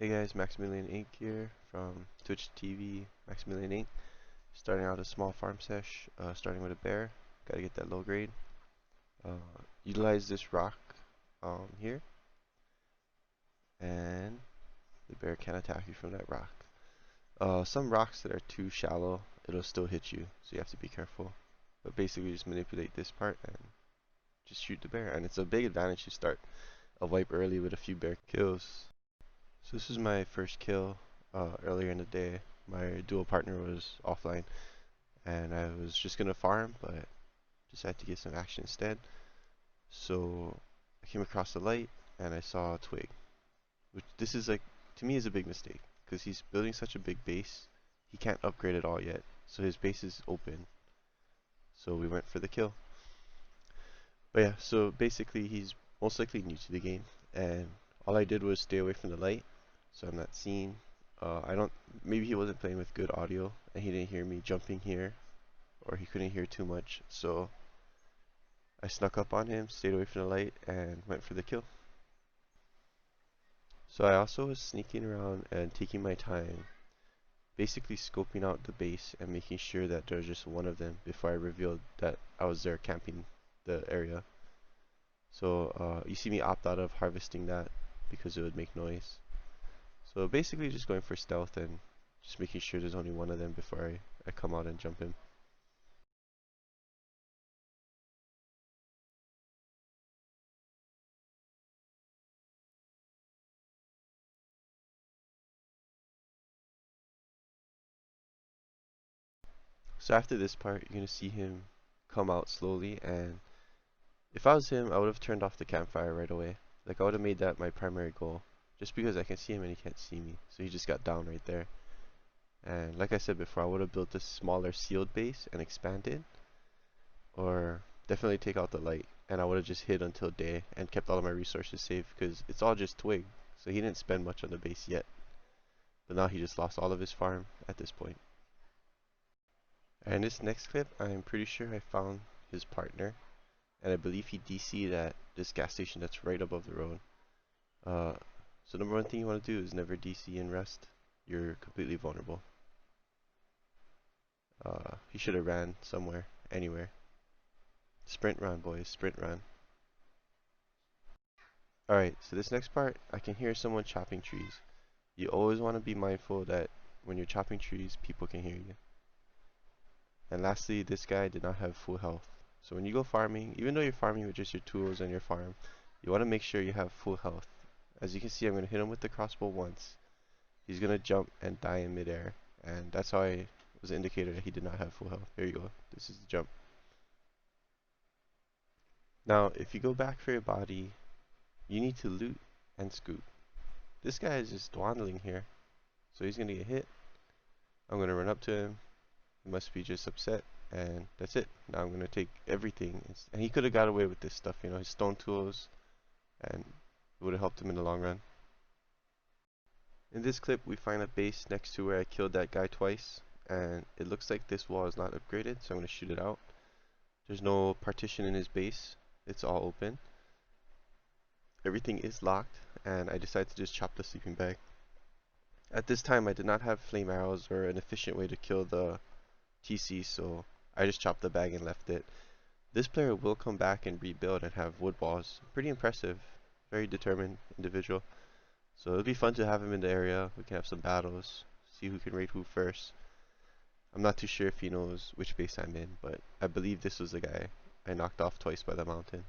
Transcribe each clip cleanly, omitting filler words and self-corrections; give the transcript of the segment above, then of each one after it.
Hey guys, Maximilian Inc. here from Twitch TV, Maximilian Inc. Starting out a small farm sesh, starting with a bear. Gotta get that low grade. Utilize this rock here, and the bear can attack you from that rock. Some rocks that are too shallow, it'll still hit you, so you have to be careful. But basically, just manipulate this part and just shoot the bear, and it's a big advantage to start a wipe early with a few bear kills. So this is my first kill earlier in the day. My dual partner was offline, and I was just gonna farm, but decided to get some action instead. So I came across the light, and I saw a twig, which this is like, to me, is a big mistake, because he's building such a big base, he can't upgrade at all yet, so his base is open. So we went for the kill. But yeah, so basically he's most likely new to the game, and all I did was stay away from the light, so I'm not seen. I don't, maybe he wasn't playing with good audio, and he didn't hear me jumping here, or he couldn't hear too much, so I snuck up on him, stayed away from the light, and went for the kill. So I also was sneaking around and taking my time, basically scoping out the base and making sure that there's just one of them before I revealed that I was there camping the area. So you see me opt out of harvesting that because it would make noise. So basically just going for stealth and just making sure there's only one of them before I come out and jump in. So after this part, you're going to see him come out slowly, and if I was him, I would have turned off the campfire right away. Like, I would have made that my primary goal, just because I can see him and he can't see me. So he just got down right there. And like I said before, I would have built a smaller sealed base and expanded, or definitely take out the light, and I would have just hid until day and kept all of my resources safe, because it's all just twig. So he didn't spend much on the base yet, but now he just lost all of his farm at this point. And in this next clip, I'm pretty sure I found his partner, and I believe he DC'd at this gas station that's right above the road. So number one thing you want to do is never DC in rest. You're completely vulnerable. He should have ran somewhere, anywhere. Sprint run, boys, sprint run. Alright, so this next part, I can hear someone chopping trees. You always want to be mindful that when you're chopping trees, people can hear you. And lastly, this guy did not have full health. So when you go farming, even though you're farming with just your tools and your farm, you want to make sure you have full health. As you can see, I'm going to hit him with the crossbow once. He's going to jump and die in midair. And that's how I was an indicator that he did not have full health. There you go. This is the jump. Now, if you go back for your body, you need to loot and scoot. This guy is just dwindling here. So he's going to get hit. I'm going to run up to him. He must be just upset. And that's it. Now I'm going to take everything. And he could have got away with this stuff, you know, his stone tools. And it would have helped him in the long run. In this clip, we find a base next to where I killed that guy twice. And it looks like this wall is not upgraded, so I'm going to shoot it out. There's no partition in his base. It's all open. Everything is locked, and I decided to just chop the sleeping bag. At this time, I did not have flame arrows or an efficient way to kill the TC, so I just chopped the bag and left it. This player will come back and rebuild and have wood walls. Pretty impressive. Very determined individual. So it'll be fun to have him in the area. We can have some battles, see who can raid who first. I'm not too sure if he knows which base I'm in, but I believe this was the guy I knocked off twice by the mountain.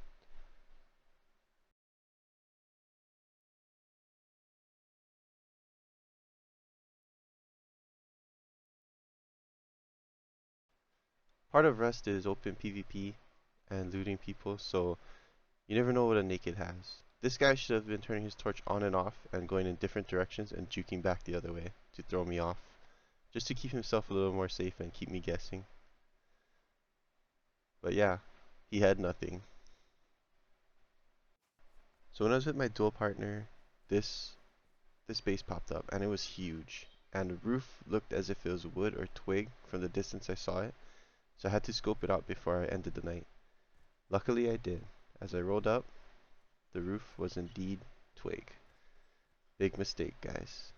Part of Rust is open PvP and looting people, so you never know what a naked has. This guy should have been turning his torch on and off and going in different directions and juking back the other way to throw me off, just to keep himself a little more safe and keep me guessing. But yeah, he had nothing. So when I was with my dual partner, this base popped up, and it was huge. And the roof looked as if it was wood or twig from the distance I saw it, so I had to scope it out before I ended the night. Luckily I did. As I rolled up, the roof was indeed twig. Big mistake, guys.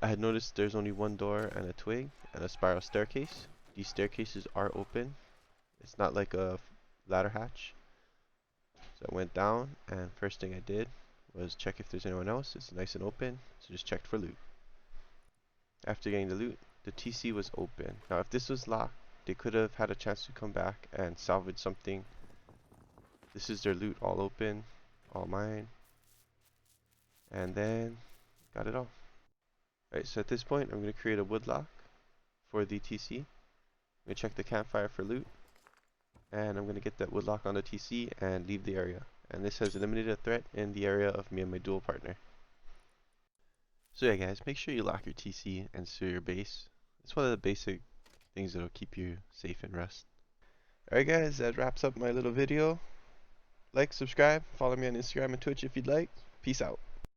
I had noticed there's only one door and a twig and a spiral staircase. These staircases are open. It's not like a ladder hatch. So I went down, and first thing I did was check if there's anyone else. It's nice and open, so just checked for loot. After getting the loot, the TC was open. Now if this was locked, they could have had a chance to come back and salvage something. This is their loot, all open, all mine. And then got it all. Alright, so at this point I'm going to create a wood lock for the TC. I'm going to check the campfire for loot. And I'm going to get that wood lock on the TC and leave the area. And this has eliminated a threat in the area of me and my dual partner. So yeah guys, make sure you lock your TC and secure your base. It's one of the basic things that will keep you safe in Rust. Alright guys, that wraps up my little video. Like, subscribe, follow me on Instagram and Twitch if you'd like. Peace out.